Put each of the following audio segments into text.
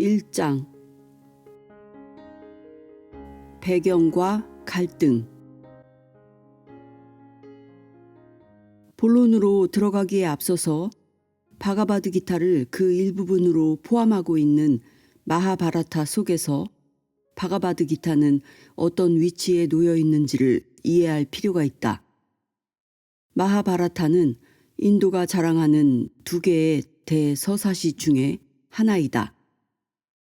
1장 배경과 갈등. 본론으로 들어가기에 앞서서 바가바드 기타를 그 일부분으로 포함하고 있는 마하바라타 속에서 바가바드 기타는 어떤 위치에 놓여 있는지를 이해할 필요가 있다. 마하바라타는 인도가 자랑하는 두 개의 대서사시 중에 하나이다.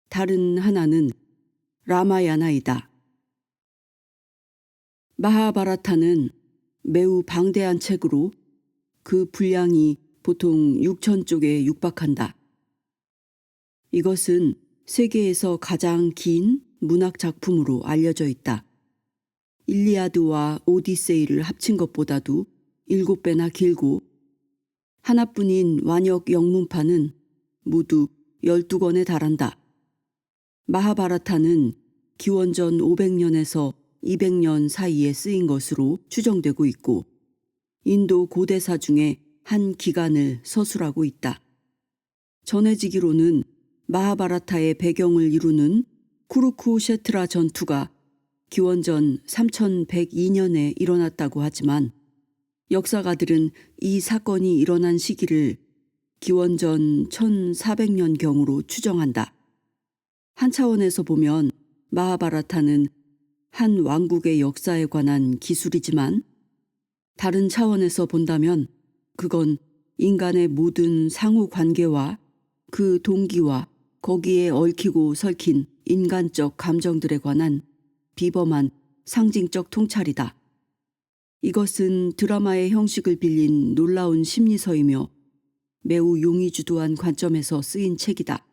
다른 하나는 라마야나이다. 마하바라타는 매우 방대한 책으로 그 분량이 보통 6,000쪽에 육박한다. 이것은 세계에서 가장 긴 문학 작품으로 알려져 있다. 일리아드와 오디세이를 합친 것보다도 7배나 길고 하나뿐인 완역 영문판은 모두 12권에 달한다. 마하바라타는 기원전 500년에서 200년 사이에 쓰인 것으로 추정되고 있고 인도 고대사 중에 한 기간을 서술하고 있다. 전해지기로는 마하바라타의 배경을 이루는 쿠루쿠셰트라 전투가 기원전 3102년에 일어났다고 하지만 역사가들은 이 사건이 일어난 시기를 기원전 1400년경으로 추정한다. 한 차원에서 보면 마하바라타는 한 왕국의 역사에 관한 기술이지만 다른 차원에서 본다면 그건 인간의 모든 상호 관계와 그 동기와 거기에 얽히고 설킨 인간적 감정들에 관한 비범한 상징적 통찰이다. 이것은 드라마의 형식을 빌린 놀라운 심리서이며 매우 용의주도한 관점에서 쓰인 책이다.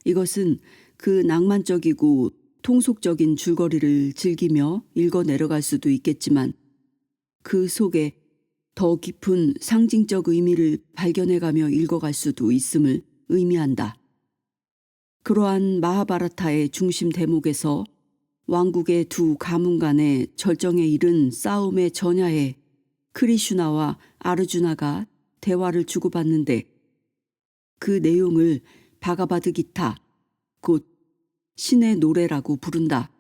이것은 그 낭만적이고 통속적인 줄거리를 즐기며 읽어 내려갈 수도 있겠지만 그 속에 더 깊은 상징적 의미를 발견해가며 읽어갈 수도 있음을 의미한다. 그러한 마하바라타의 중심 대목에서 왕국의 두 가문 간의 절정에 이른 싸움의 전야에 크리슈나와 아르주나가 대화를 주고받는데 그 내용을 바가바드 기타, 곧 신의 노래라고 부른다.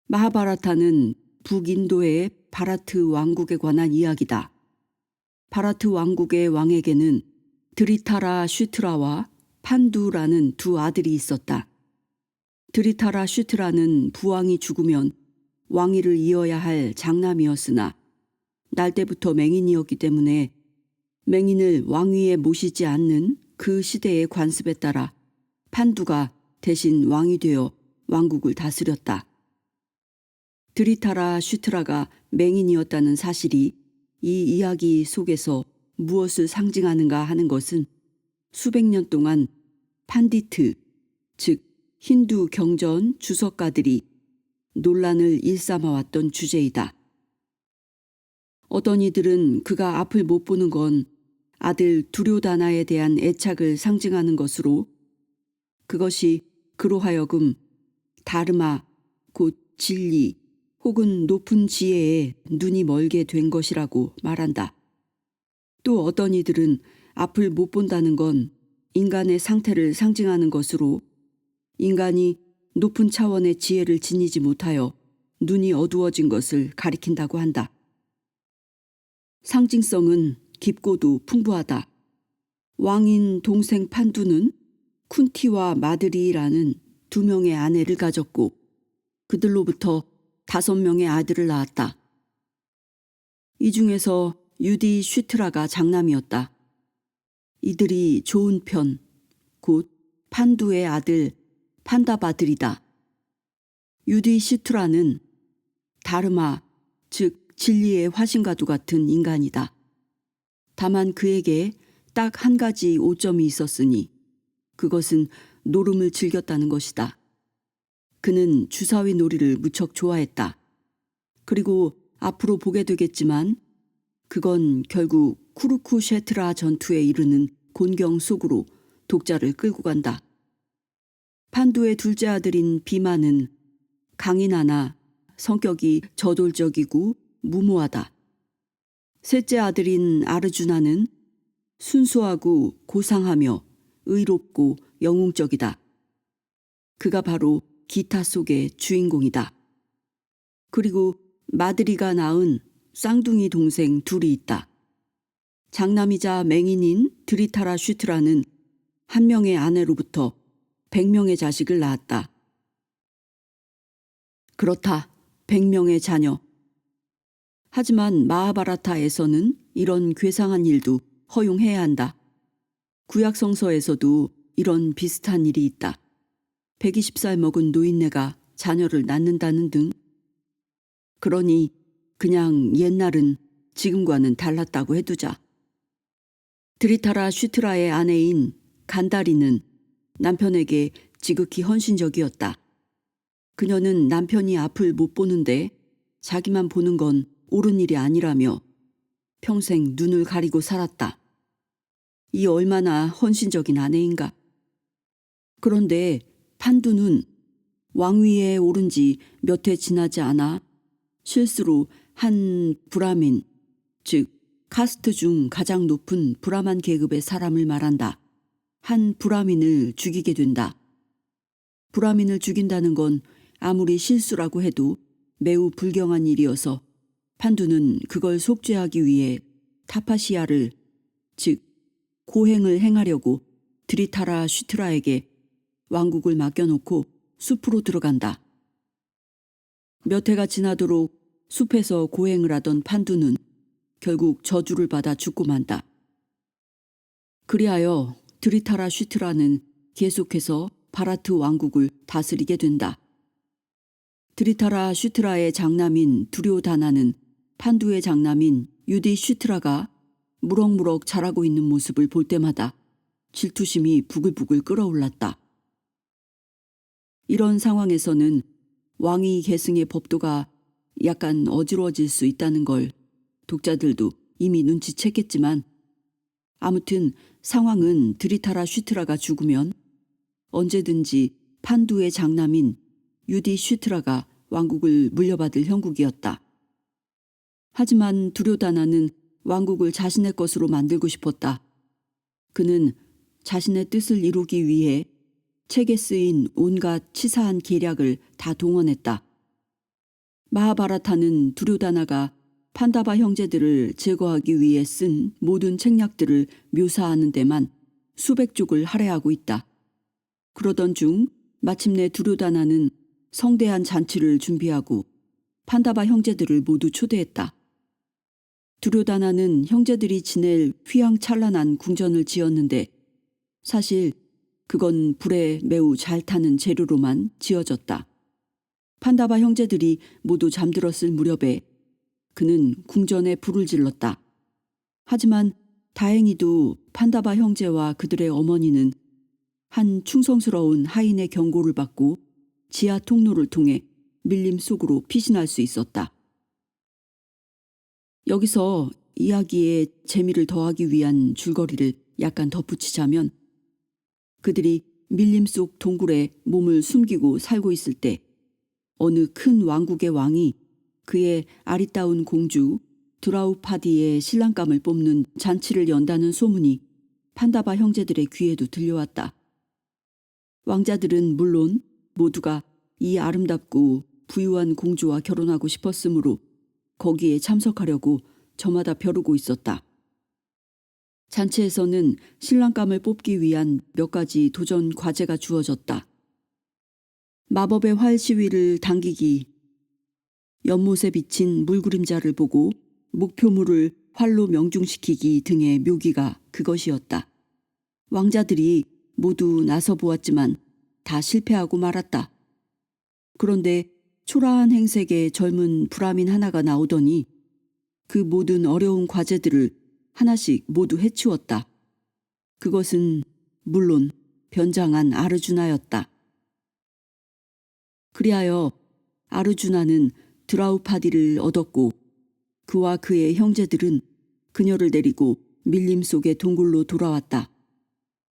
마하바라타는 북인도의 바라트 왕국에 관한 이야기다. 바라트 왕국의 왕에게는 드리타라 슈트라와 판두라는 두 아들이 있었다. 드리타라 슈트라는 부왕이 죽으면 왕위를 이어야 할 장남이었으나 날 때부터 맹인이었기 때문에 맹인을 왕위에 모시지 않는 그 시대의 관습에 따라 판두가 대신 왕이 되어 왕국을 다스렸다. 드리타라 슈트라가 맹인이었다는 사실이 이 이야기 속에서 무엇을 상징하는가 하는 것은 수백 년 동안 판디트, 즉 힌두 경전 주석가들이 논란을 일삼아왔던 주제이다. 어떤 이들은 그가 앞을 못 보는 건 아들 두료다나에 대한 애착을 상징하는 것으로 그것이 그로 하여금 다르마, 곧 진리 혹은 높은 지혜에 눈이 멀게 된 것이라고 말한다. 또 어떤 이들은 앞을 못 본다는 건 인간의 상태를 상징하는 것으로 인간이 높은 차원의 지혜를 지니지 못하여 눈이 어두워진 것을 가리킨다고 한다. 상징성은 깊고도 풍부하다. 왕인 동생 판두는 쿤티와 마드리라는 2명의 아내를 가졌고 그들로부터 5명의 아들을 낳았다. 이 중에서 유디 슈트라가 장남이었다. 이들이 좋은 편, 곧 판두의 아들 판다바들이다. 유디 슈트라는 다르마, 즉 진리의 화신과도 같은 인간이다. 다만 그에게 딱 한 가지 오점이 있었으니 그것은 노름을 즐겼다는 것이다. 그는 주사위 놀이를 무척 좋아했다. 그리고 앞으로 보게 되겠지만 그건 결국 쿠루쿠셰트라 전투에 이르는 곤경 속으로 독자를 끌고 간다. 판두의 둘째 아들인 비마는 강인하나 성격이 저돌적이고 무모하다. 셋째 아들인 아르주나는 순수하고 고상하며 의롭고 영웅적이다. 그가 바로 기타 속의 주인공이다. 그리고 마드리가 낳은 쌍둥이 동생 둘이 있다. 장남이자 맹인인 드리타라 슈트라는 한 명의 아내로부터 100명의 자식을 낳았다. 그렇다. 100명의 자녀. 하지만 마하바라타에서는 이런 괴상한 일도 허용해야 한다. 구약 성서에서도 이런 비슷한 일이 있다. 120살 먹은 노인네가 자녀를 낳는다는 등. 그러니 그냥 옛날은 지금과는 달랐다고 해두자. 드리타라 슈트라의 아내인 간다리는 남편에게 지극히 헌신적이었다. 그녀는 남편이 앞을 못 보는데 자기만 보는 건 옳은 일이 아니라며 평생 눈을 가리고 살았다. 이 얼마나 헌신적인 아내인가. 그런데 판두는 왕위에 오른 지 몇 해 지나지 않아 실수로 한 브라민, 즉 카스트 중 가장 높은 브라만 계급의 사람을 말한다. 한 브라민을 죽이게 된다. 브라민을 죽인다는 건 아무리 실수라고 해도 매우 불경한 일이어서 판두는 그걸 속죄하기 위해 타파시아를, 즉 고행을 행하려고 드리타라 슈트라에게 왕국을 맡겨놓고 숲으로 들어간다. 몇 해가 지나도록 숲에서 고행을 하던 판두는 결국 저주를 받아 죽고 만다. 그리하여 드리타라 슈트라는 계속해서 바라트 왕국을 다스리게 된다. 드리타라 슈트라의 장남인 두료다나는 판두의 장남인 유디 슈트라가 무럭무럭 자라고 있는 모습을 볼 때마다 질투심이 부글부글 끓어올랐다. 이런 상황에서는 왕위 계승의 법도가 약간 어지러워질 수 있다는 걸 독자들도 이미 눈치챘겠지만 아무튼 상황은 드리타라 슈트라가 죽으면 언제든지 판두의 장남인 유디 슈트라가 왕국을 물려받을 형국이었다. 하지만 두료다나는 왕국을 자신의 것으로 만들고 싶었다. 그는 자신의 뜻을 이루기 위해 책에 쓰인 온갖 치사한 계략을 다 동원했다. 마하바라타는 두료다나가 판다바 형제들을 제거하기 위해 쓴 모든 책략들을 묘사하는 데만 수백 쪽을 할애하고 있다. 그러던 중 마침내 두료다나는 성대한 잔치를 준비하고 판다바 형제들을 모두 초대했다. 두료다나는 형제들이 지낼 휘황찬란한 궁전을 지었는데 사실 그건 불에 매우 잘 타는 재료로만 지어졌다. 판다바 형제들이 모두 잠들었을 무렵에 그는 궁전에 불을 질렀다. 하지만 다행히도 판다바 형제와 그들의 어머니는 한 충성스러운 하인의 경고를 받고 지하 통로를 통해 밀림 속으로 피신할 수 있었다. 여기서 이야기에 재미를 더하기 위한 줄거리를 약간 덧붙이자면 그들이 밀림 속 동굴에 몸을 숨기고 살고 있을 때 어느 큰 왕국의 왕이 그의 아리따운 공주 드라우파디의 신랑감을 뽑는 잔치를 연다는 소문이 판다바 형제들의 귀에도 들려왔다. 왕자들은 물론 모두가 이 아름답고 부유한 공주와 결혼하고 싶었으므로 거기에 참석하려고 저마다 벼르고 있었다. 잔치에서는 신랑감을 뽑기 위한 몇 가지 도전 과제가 주어졌다. 마법의 활 시위를 당기기, 연못에 비친 물그림자를 보고 목표물을 활로 명중시키기 등의 묘기가 그것이었다. 왕자들이 모두 나서 보았지만 다 실패하고 말았다. 그런데 초라한 행색의 젊은 브라민 하나가 나오더니 그 모든 어려운 과제들을 하나씩 모두 해치웠다. 그것은 물론 변장한 아르주나였다. 그리하여 아르주나는 드라우파디를 얻었고 그와 그의 형제들은 그녀를 데리고 밀림 속의 동굴로 돌아왔다.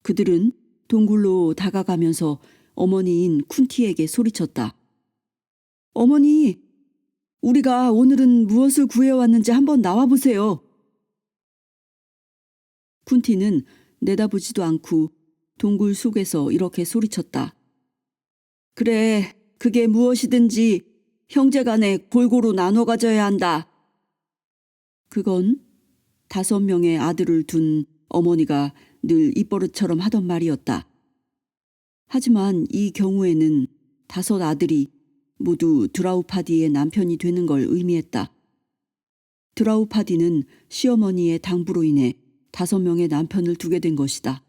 그들은 동굴로 다가가면서 어머니인 쿤티에게 소리쳤다. 어머니, 우리가 오늘은 무엇을 구해왔는지 한번 나와보세요. 쿤티는 내다보지도 않고 동굴 속에서 이렇게 소리쳤다. 그래, 그게 무엇이든지 형제간에 골고루 나눠 가져야 한다. 그건 5명의 아들을 둔 어머니가 늘 입버릇처럼 하던 말이었다. 하지만 이 경우에는 5 아들이 모두 드라우파디의 남편이 되는 걸 의미했다. 드라우파디는 시어머니의 당부로 인해 5명의 남편을 두게 된 것이다.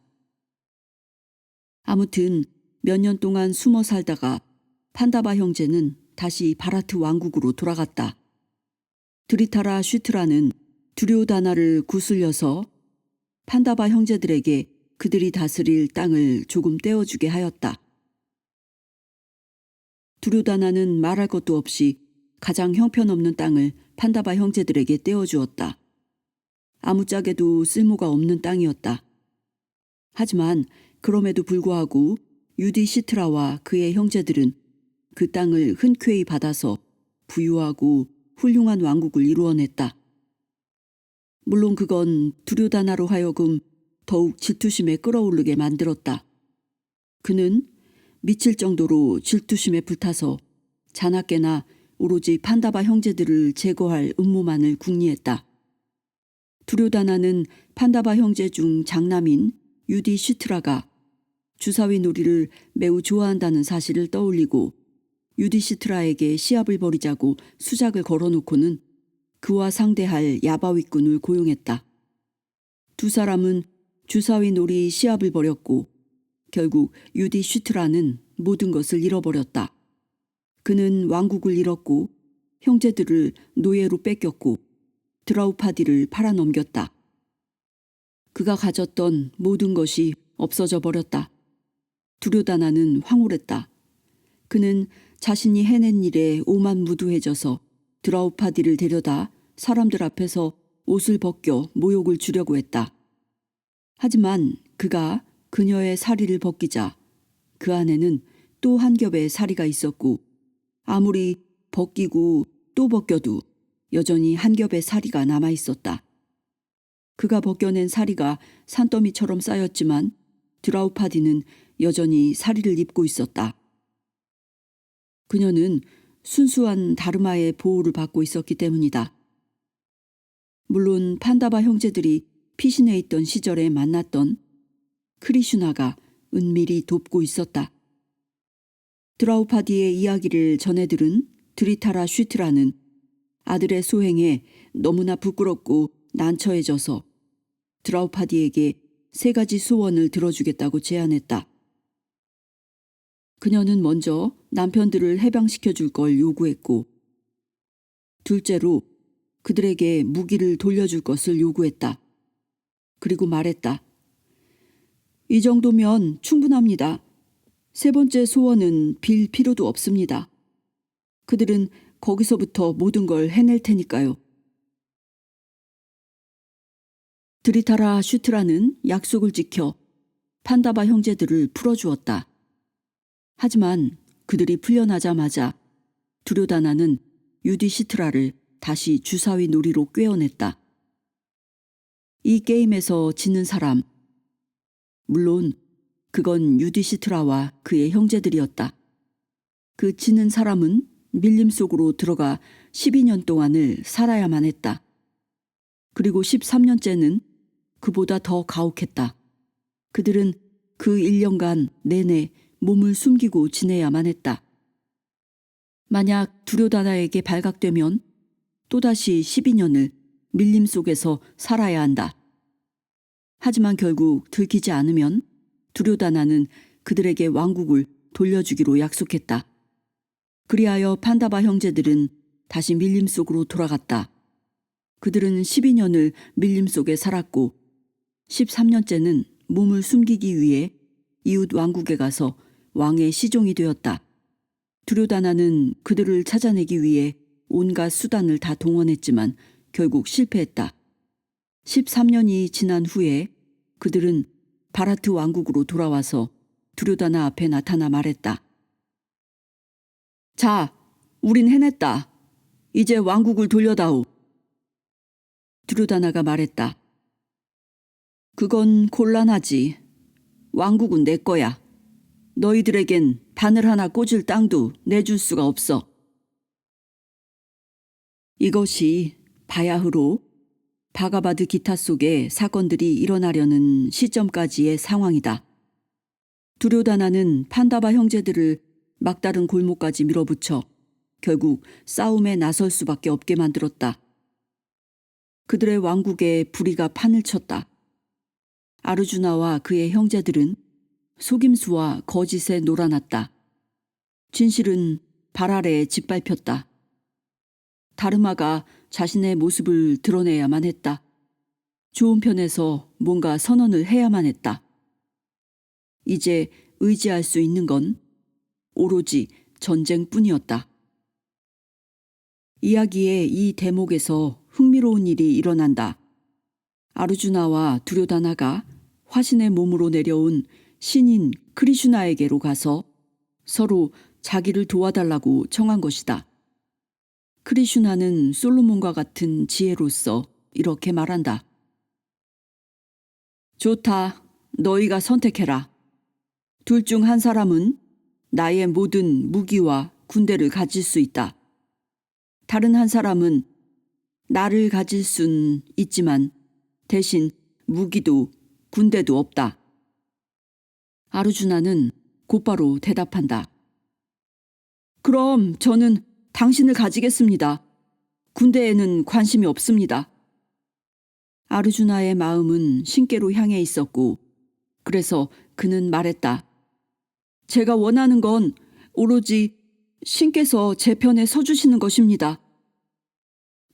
아무튼 몇 년 동안 숨어 살다가 판다바 형제는 다시 바라트 왕국으로 돌아갔다. 드리타라 슈트라는 두료다나를 구슬려서 판다바 형제들에게 그들이 다스릴 땅을 조금 떼어주게 하였다. 두료다나는 말할 것도 없이 가장 형편없는 땅을 판다바 형제들에게 떼어주었다. 아무짝에도 쓸모가 없는 땅이었다. 하지만 그럼에도 불구하고 유디시트라와 그의 형제들은 그 땅을 흔쾌히 받아서 부유하고 훌륭한 왕국을 이루어냈다. 물론 그건 두료다나로 하여금 더욱 질투심에 끌어오르게 만들었다. 그는 미칠 정도로 질투심에 불타서 자나깨나 오로지 판다바 형제들을 제거할 음모만을 궁리했다. 두료다나는 판다바 형제 중 장남인 유디시트라가 주사위 놀이를 매우 좋아한다는 사실을 떠올리고 유디시트라에게 시합을 벌이자고 수작을 걸어놓고는 그와 상대할 야바위꾼을 고용했다. 2 사람은 주사위 놀이 시합을 벌였고 결국 유디시트라는 모든 것을 잃어버렸다. 그는 왕국을 잃었고 형제들을 노예로 뺏겼고 드라우파디를 팔아넘겼다. 그가 가졌던 모든 것이 없어져 버렸다. 두료다나는 황홀했다. 그는 자신이 해낸 일에 오만무두해져서 드라우파디를 데려다 사람들 앞에서 옷을 벗겨 모욕을 주려고 했다. 하지만 그가 그녀의 사리를 벗기자 그 안에는 또 한 겹의 사리가 있었고 아무리 벗기고 또 벗겨도 여전히 한 겹의 사리가 남아 있었다. 그가 벗겨낸 사리가 산더미처럼 쌓였지만 드라우파디는 여전히 사리를 입고 있었다. 그녀는 순수한 다르마의 보호를 받고 있었기 때문이다. 물론 판다바 형제들이 피신해 있던 시절에 만났던 크리슈나가 은밀히 돕고 있었다. 드라우파디의 이야기를 전해들은 드리타라 슈트라는 아들의 소행에 너무나 부끄럽고 난처해져서 드라우파디에게 3가지 소원을 들어주겠다고 제안했다. 그녀는 먼저 남편들을 해방시켜 줄 걸 요구했고 둘째로 그들에게 무기를 돌려줄 것을 요구했다. 그리고 말했다. 이 정도면 충분합니다. 3번째 소원은 빌 필요도 없습니다. 그들은 거기서부터 모든 걸 해낼 테니까요. 드리타라 슈트라는 약속을 지켜 판다바 형제들을 풀어주었다. 하지만 그들이 풀려나자마자 두료다나는 유디시트라를 다시 주사위 놀이로 꿰어냈다. 이 게임에서 지는 사람, 물론 그건 유디시트라와 그의 형제들이었다. 그 지는 사람은 밀림 속으로 들어가 12년 동안을 살아야만 했다. 그리고 13년째는 그보다 더 가혹했다. 그들은 그 1년간 내내 몸을 숨기고 지내야만 했다. 만약 두료다나에게 발각되면 또다시 12년을 밀림 속에서 살아야 한다. 하지만 결국 들키지 않으면 두료다나는 그들에게 왕국을 돌려주기로 약속했다. 그리하여 판다바 형제들은 다시 밀림 속으로 돌아갔다. 그들은 12년을 밀림 속에 살았고 13년째는 몸을 숨기기 위해 이웃 왕국에 가서 왕의 시종이 되었다. 두료다나는 그들을 찾아내기 위해 온갖 수단을 다 동원했지만 결국 실패했다. 13년이 지난 후에 그들은 바라트 왕국으로 돌아와서 두료다나 앞에 나타나 말했다. 자, 우린 해냈다. 이제 왕국을 돌려다오. 두료다나가 말했다. 그건 곤란하지. 왕국은 내 거야. 너희들에겐 바늘 하나 꽂을 땅도 내줄 수가 없어. 이것이 바야흐로 바가바드 기타 속에 사건들이 일어나려는 시점까지의 상황이다. 두료다나는 판다바 형제들을 막다른 골목까지 밀어붙여 결국 싸움에 나설 수밖에 없게 만들었다. 그들의 왕국에 불의가 판을 쳤다. 아르주나와 그의 형제들은 속임수와 거짓에 놀아났다. 진실은 발 아래에 짓밟혔다. 다르마가 자신의 모습을 드러내야만 했다. 좋은 편에서 뭔가 선언을 해야만 했다. 이제 의지할 수 있는 건 오로지 전쟁뿐이었다. 이야기의 이 대목에서 흥미로운 일이 일어난다. 아르주나와 두료다나가 화신의 몸으로 내려온 신인 크리슈나에게로 가서 서로 자기를 도와달라고 청한 것이다. 크리슈나는 솔로몬과 같은 지혜로서 이렇게 말한다. 좋다. 너희가 선택해라. 둘 중 한 사람은 나의 모든 무기와 군대를 가질 수 있다. 다른 한 사람은 나를 가질 순 있지만 대신 무기도 군대도 없다. 아르주나는 곧바로 대답한다. 그럼 저는 당신을 가지겠습니다. 군대에는 관심이 없습니다. 아르주나의 마음은 신께로 향해 있었고 그래서 그는 말했다. 제가 원하는 건 오로지 신께서 제 편에 서주시는 것입니다.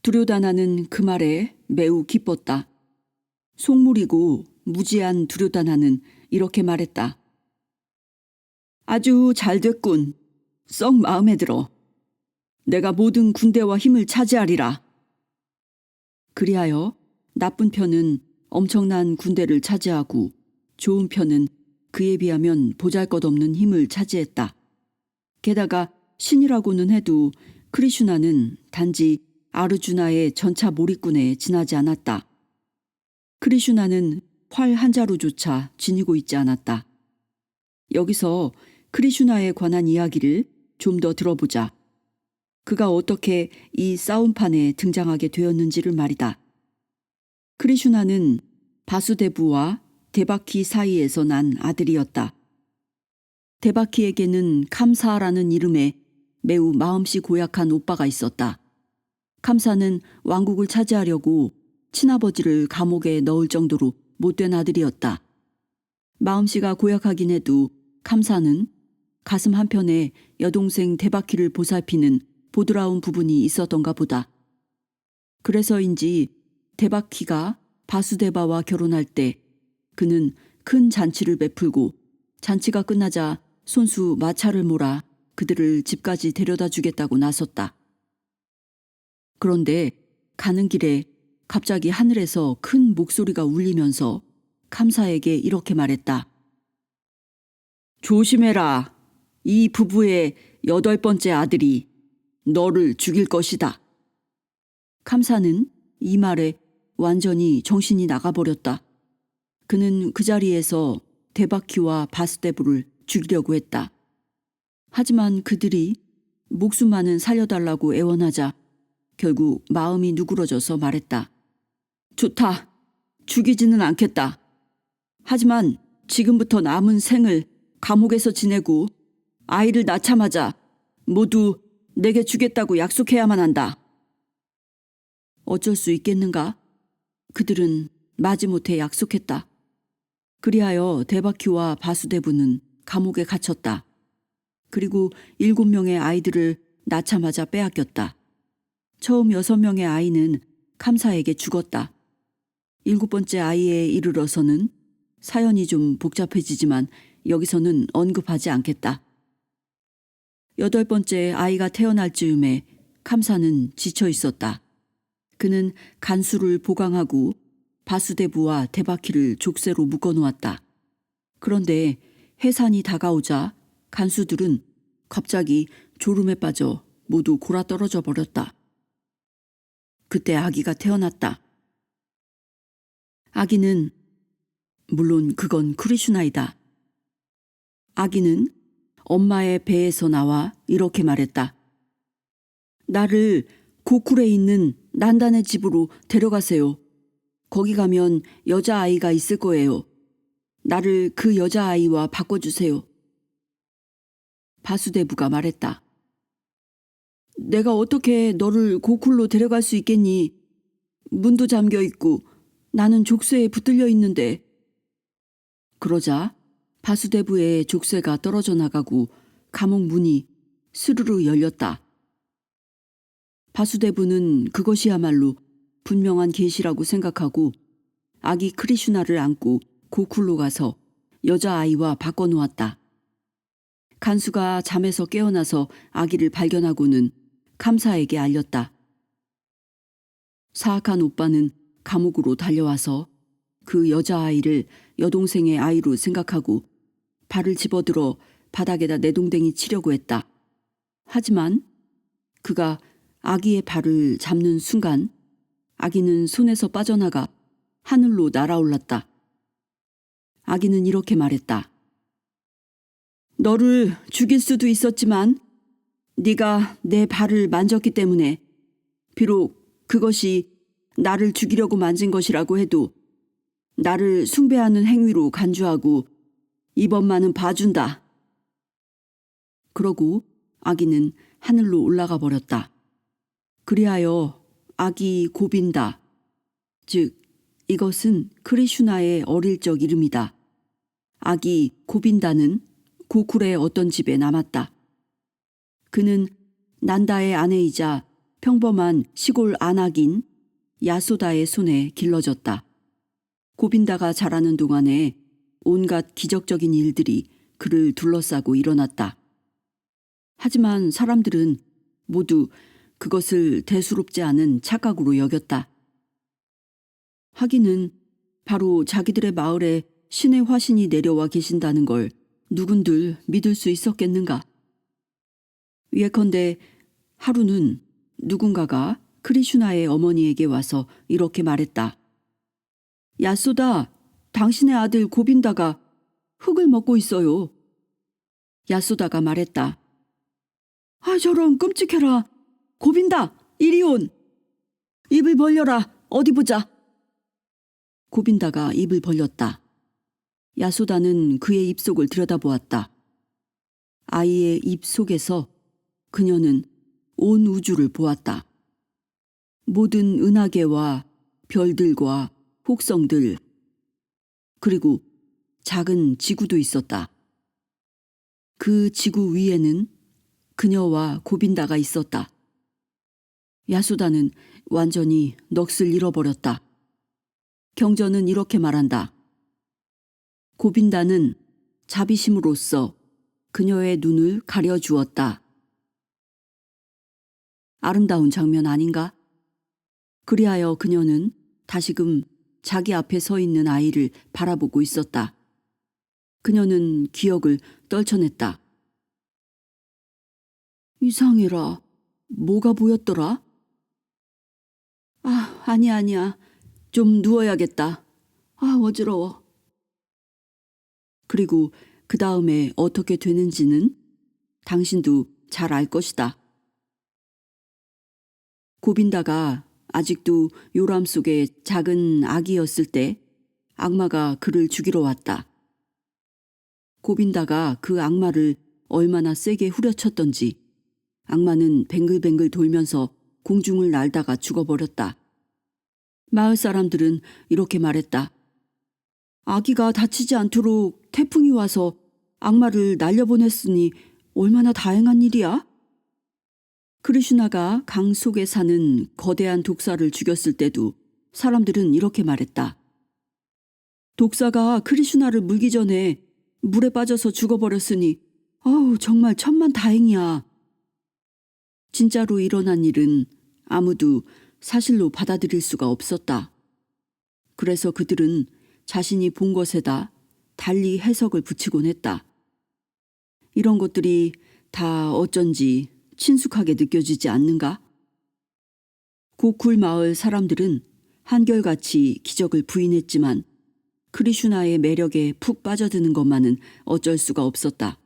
두료다나는 그 말에 매우 기뻤다. 속물이고 무지한 두료다나는 이렇게 말했다. 아주 잘 됐군. 썩 마음에 들어. 내가 모든 군대와 힘을 차지하리라. 그리하여 나쁜 편은 엄청난 군대를 차지하고 좋은 편은 그에 비하면 보잘것없는 힘을 차지했다. 게다가 신이라고는 해도 크리슈나는 단지 아르주나의 전차 몰입군에 지나지 않았다. 크리슈나는 활 한 자루조차 지니고 있지 않았다. 여기서 크리슈나에 관한 이야기를 좀 더 들어보자. 그가 어떻게 이 싸움판에 등장하게 되었는지를 말이다. 크리슈나는 바수데부와 데바키 사이에서 난 아들이었다. 데바키에게는 캄사라는 이름의 매우 마음씨 고약한 오빠가 있었다. 캄사는 왕국을 차지하려고 친아버지를 감옥에 넣을 정도로 못된 아들이었다. 마음씨가 고약하긴 해도 캄사는 가슴 한편에 여동생 데바키를 보살피는 보드라운 부분이 있었던가 보다. 그래서인지 데바키가 바수데바와 결혼할 때 그는 큰 잔치를 베풀고 잔치가 끝나자 손수 마차를 몰아 그들을 집까지 데려다 주겠다고 나섰다. 그런데 가는 길에 갑자기 하늘에서 큰 목소리가 울리면서 캄사에게 이렇게 말했다. 조심해라. 이 부부의 8번째 아들이 너를 죽일 것이다. 캄사는 이 말에 완전히 정신이 나가버렸다. 그는 그 자리에서 데바키와 바스데부를 죽이려고 했다. 하지만 그들이 목숨만은 살려달라고 애원하자 결국 마음이 누그러져서 말했다. 좋다. 죽이지는 않겠다. 하지만 지금부터 남은 생을 감옥에서 지내고 아이를 낳자마자 모두 내게 주겠다고 약속해야만 한다. 어쩔 수 있겠는가? 그들은 마지못해 약속했다. 그리하여 데바키와 바수데부는 감옥에 갇혔다. 그리고 7명의 아이들을 낳자마자 빼앗겼다. 처음 6명의 아이는 캄사에게 죽었다. 7번째 아이에 이르러서는 사연이 좀 복잡해지지만 여기서는 언급하지 않겠다. 8번째 아이가 태어날 즈음에 캄사는 지쳐 있었다. 그는 간수를 보강하고 바수데부와 데바키를 족쇄로 묶어놓았다. 그런데 해산이 다가오자 간수들은 갑자기 졸음에 빠져 모두 골아떨어져 버렸다. 그때 아기가 태어났다. 아기는 물론 그건 크리슈나이다. 아기는 엄마의 배에서 나와 이렇게 말했다. 나를 고쿨에 있는 난단의 집으로 데려가세요. 거기 가면 여자아이가 있을 거예요. 나를 그 여자아이와 바꿔주세요. 바수대부가 말했다. 내가 어떻게 너를 고쿨로 데려갈 수 있겠니? 문도 잠겨 있고 나는 족쇄에 붙들려 있는데. 그러자 바수대부의 족쇄가 떨어져 나가고 감옥 문이 스르르 열렸다. 바수대부는 그것이야말로 분명한 계시라고 생각하고 아기 크리슈나를 안고 고쿨로 가서 여자아이와 바꿔놓았다. 간수가 잠에서 깨어나서 아기를 발견하고는 감사에게 알렸다. 사악한 오빠는 감옥으로 달려와서 그 여자아이를 여동생의 아이로 생각하고 발을 집어들어 바닥에다 내동댕이 치려고 했다. 하지만 그가 아기의 발을 잡는 순간 아기는 손에서 빠져나가 하늘로 날아올랐다. 아기는 이렇게 말했다. 너를 죽일 수도 있었지만 네가 내 발을 만졌기 때문에 비록 그것이 나를 죽이려고 만진 것이라고 해도 나를 숭배하는 행위로 간주하고 이번만은 봐준다. 그러고 아기는 하늘로 올라가 버렸다. 그리하여 아기 고빈다. 즉 이것은 크리슈나의 어릴 적 이름이다. 아기 고빈다는 고쿨의 어떤 집에 남았다. 그는 난다의 아내이자 평범한 시골 안악인 야소다의 손에 길러졌다. 고빈다가 자라는 동안에 온갖 기적적인 일들이 그를 둘러싸고 일어났다. 하지만 사람들은 모두 그것을 대수롭지 않은 착각으로 여겼다. 하기는 바로 자기들의 마을에 신의 화신이 내려와 계신다는 걸 누군들 믿을 수 있었겠는가? 예컨대 하루는 누군가가 크리슈나의 어머니에게 와서 이렇게 말했다. 야소다, 당신의 아들 고빈다가 흙을 먹고 있어요. 야소다가 말했다. 아, 저런 끔찍해라. 고빈다, 이리 온. 입을 벌려라. 어디 보자. 고빈다가 입을 벌렸다. 야소다는 그의 입속을 들여다보았다. 아이의 입 속에서 그녀는 온 우주를 보았다. 모든 은하계와 별들과 혹성들, 그리고 작은 지구도 있었다. 그 지구 위에는 그녀와 고빈다가 있었다. 야소다는 완전히 넋을 잃어버렸다. 경전은 이렇게 말한다. 고빈다는 자비심으로써 그녀의 눈을 가려주었다. 아름다운 장면 아닌가? 그리하여 그녀는 다시금 자기 앞에 서 있는 아이를 바라보고 있었다. 그녀는 기억을 떨쳐냈다. 이상해라. 뭐가 보였더라? 아, 아니야. 좀 누워야겠다. 아, 어지러워. 그리고 그 다음에 어떻게 되는지는 당신도 잘 알 것이다. 고빈다가 아직도 요람 속의 작은 아기였을 때 악마가 그를 죽이러 왔다. 고빈다가 그 악마를 얼마나 세게 후려쳤던지 악마는 뱅글뱅글 돌면서 공중을 날다가 죽어버렸다. 마을 사람들은 이렇게 말했다. 아기가 다치지 않도록 태풍이 와서 악마를 날려보냈으니 얼마나 다행한 일이야? 크리슈나가 강 속에 사는 거대한 독사를 죽였을 때도 사람들은 이렇게 말했다. 독사가 크리슈나를 물기 전에 물에 빠져서 죽어버렸으니 아우 정말 천만다행이야. 진짜로 일어난 일은 아무도 사실로 받아들일 수가 없었다. 그래서 그들은 자신이 본 것에다 달리 해석을 붙이곤 했다. 이런 것들이 다 어쩐지 친숙하게 느껴지지 않는가? 고쿨 마을 사람들은 한결같이 기적을 부인했지만 크리슈나의 매력에 푹 빠져드는 것만은 어쩔 수가 없었다.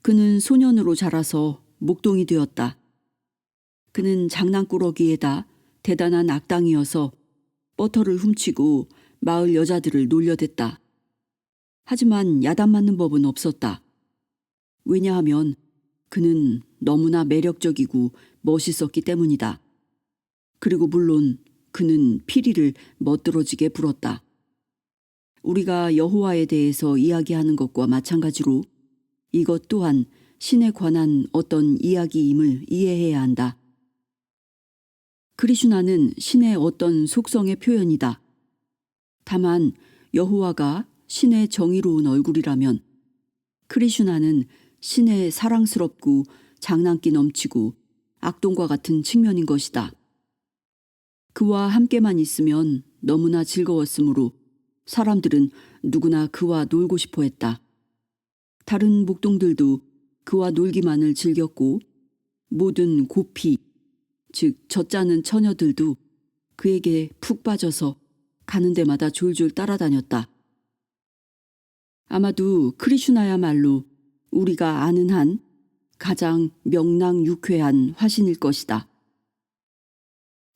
그는 소년으로 자라서 목동이 되었다. 그는 장난꾸러기에다 대단한 악당이어서 버터를 훔치고 마을 여자들을 놀려댔다. 하지만 야단 맞는 법은 없었다. 왜냐하면 그는 너무나 매력적이고 멋있었기 때문이다. 그리고 물론 그는 피리를 멋들어지게 불었다. 우리가 여호와에 대해서 이야기하는 것과 마찬가지로 이것 또한 신에 관한 어떤 이야기임을 이해해야 한다. 크리슈나는 신의 어떤 속성의 표현이다. 다만 여호와가 신의 정의로운 얼굴이라면 크리슈나는 신의 사랑스럽고 장난기 넘치고 악동과 같은 측면인 것이다. 그와 함께만 있으면 너무나 즐거웠으므로 사람들은 누구나 그와 놀고 싶어 했다. 다른 목동들도 그와 놀기만을 즐겼고 모든 고피, 즉 젖자는 처녀들도 그에게 푹 빠져서 가는 데마다 졸졸 따라다녔다. 아마도 크리슈나야말로 우리가 아는 한 가장 명랑유쾌한 화신일 것이다.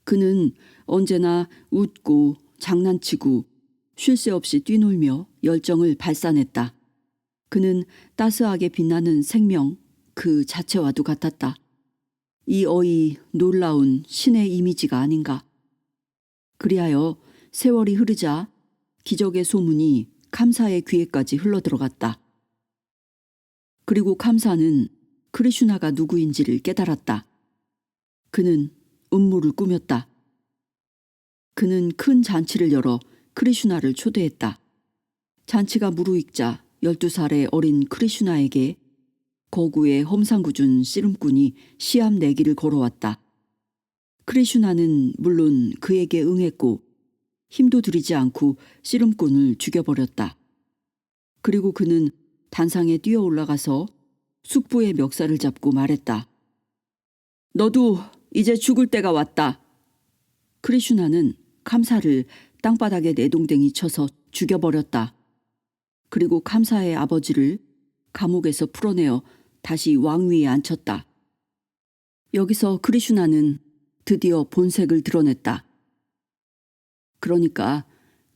그는 언제나 웃고 장난치고 쉴 새 없이 뛰놀며 열정을 발산했다. 그는 따스하게 빛나는 생명 그 자체와도 같았다. 이 어이 놀라운 신의 이미지가 아닌가. 그리하여 세월이 흐르자 기적의 소문이 감사의 귀에까지 흘러들어갔다. 그리고 감사는 크리슈나가 누구인지를 깨달았다. 그는 음모를 꾸몄다. 그는 큰 잔치를 열어 크리슈나를 초대했다. 잔치가 무르익자 12살의 어린 크리슈나에게 거구의 험상궂은 씨름꾼이 시합 내기를 걸어왔다. 크리슈나는 물론 그에게 응했고 힘도 들이지 않고 씨름꾼을 죽여버렸다. 그리고 그는 단상에 뛰어 올라가서 숙부의 멱살을 잡고 말했다. 너도 이제 죽을 때가 왔다. 크리슈나는 감사를 땅바닥에 내동댕이 쳐서 죽여버렸다. 그리고 감사의 아버지를 감옥에서 풀어내어 다시 왕위에 앉혔다. 여기서 크리슈나는 드디어 본색을 드러냈다. 그러니까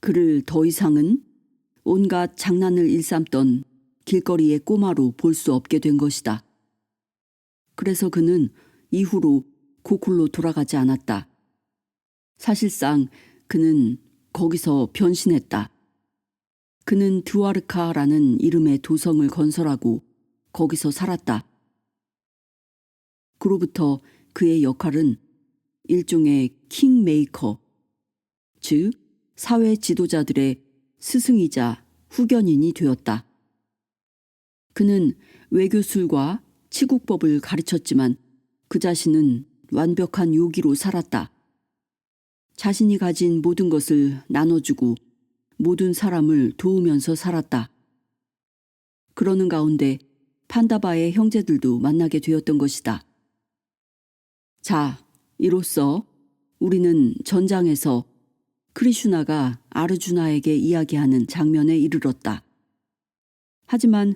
그를 더 이상은 온갖 장난을 일삼던 길거리의 꼬마로 볼 수 없게 된 것이다. 그래서 그는 이후로 고쿨로 돌아가지 않았다. 사실상 그는 거기서 변신했다. 그는 드와르카라는 이름의 도성을 건설하고 거기서 살았다. 그로부터 그의 역할은 일종의 킹메이커, 즉 사회 지도자들의 스승이자 후견인이 되었다. 그는 외교술과 치국법을 가르쳤지만 그 자신은 완벽한 요기로 살았다. 자신이 가진 모든 것을 나눠주고 모든 사람을 도우면서 살았다. 그러는 가운데 판다바의 형제들도 만나게 되었던 것이다. 자, 이로써 우리는 전장에서 크리슈나가 아르주나에게 이야기하는 장면에 이르렀다. 하지만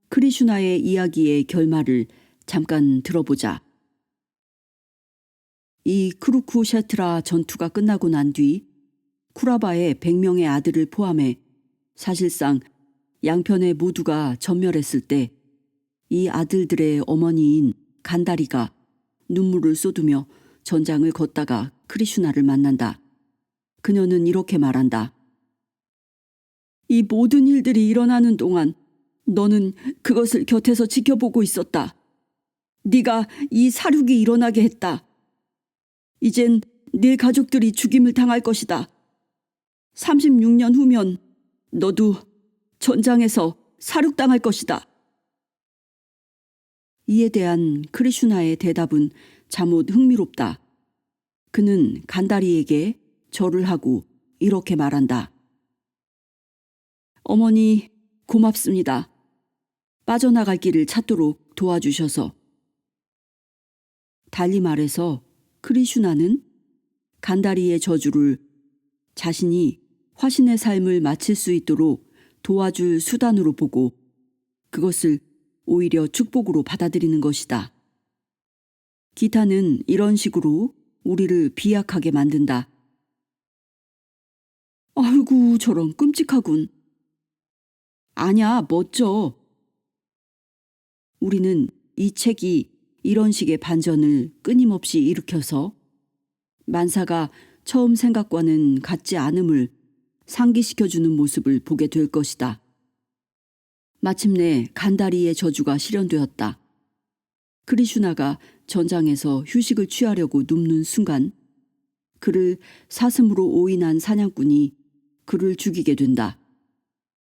크리슈나의 이야기의 결말을 잠깐 들어보자. 이 크루쿠셰트라 전투가 끝나고 난 뒤 쿠라바의 100명의 아들을 포함해 사실상 양편의 모두가 전멸했을 때 이 아들들의 어머니인 간다리가 눈물을 쏟으며 전장을 걷다가 크리슈나를 만난다. 그녀는 이렇게 말한다. 이 모든 일들이 일어나는 동안 너는 그것을 곁에서 지켜보고 있었다. 네가 이 사륙이 일어나게 했다. 이젠 네 가족들이 죽임을 당할 것이다. 36년 후면 너도 전장에서 사륙당할 것이다. 이에 대한 크리슈나의 대답은 잠옷 흥미롭다. 그는 간다리에게 절을 하고 이렇게 말한다. 어머니, 고맙습니다. 빠져나갈 길을 찾도록 도와주셔서. 달리 말해서 크리슈나는 간다리의 저주를 자신이 화신의 삶을 마칠 수 있도록 도와줄 수단으로 보고 그것을 오히려 축복으로 받아들이는 것이다. 기타는 이런 식으로 우리를 비약하게 만든다. 아이고, 저런 끔찍하군. 아냐, 멋져. 우리는 이 책이 이런 식의 반전을 끊임없이 일으켜서 만사가 처음 생각과는 같지 않음을 상기시켜주는 모습을 보게 될 것이다. 마침내 간다리의 저주가 실현되었다. 크리슈나가 전장에서 휴식을 취하려고 눕는 순간 그를 사슴으로 오인한 사냥꾼이 그를 죽이게 된다.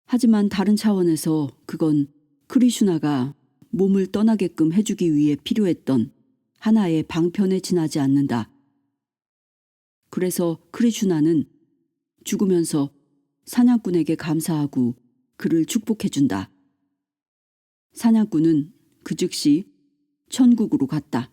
하지만 다른 차원에서 그건 크리슈나가 몸을 떠나게끔 해주기 위해 필요했던 하나의 방편에 지나지 않는다. 그래서 크리슈나는 죽으면서 사냥꾼에게 감사하고 그를 축복해준다. 사냥꾼은 그 즉시 천국으로 갔다.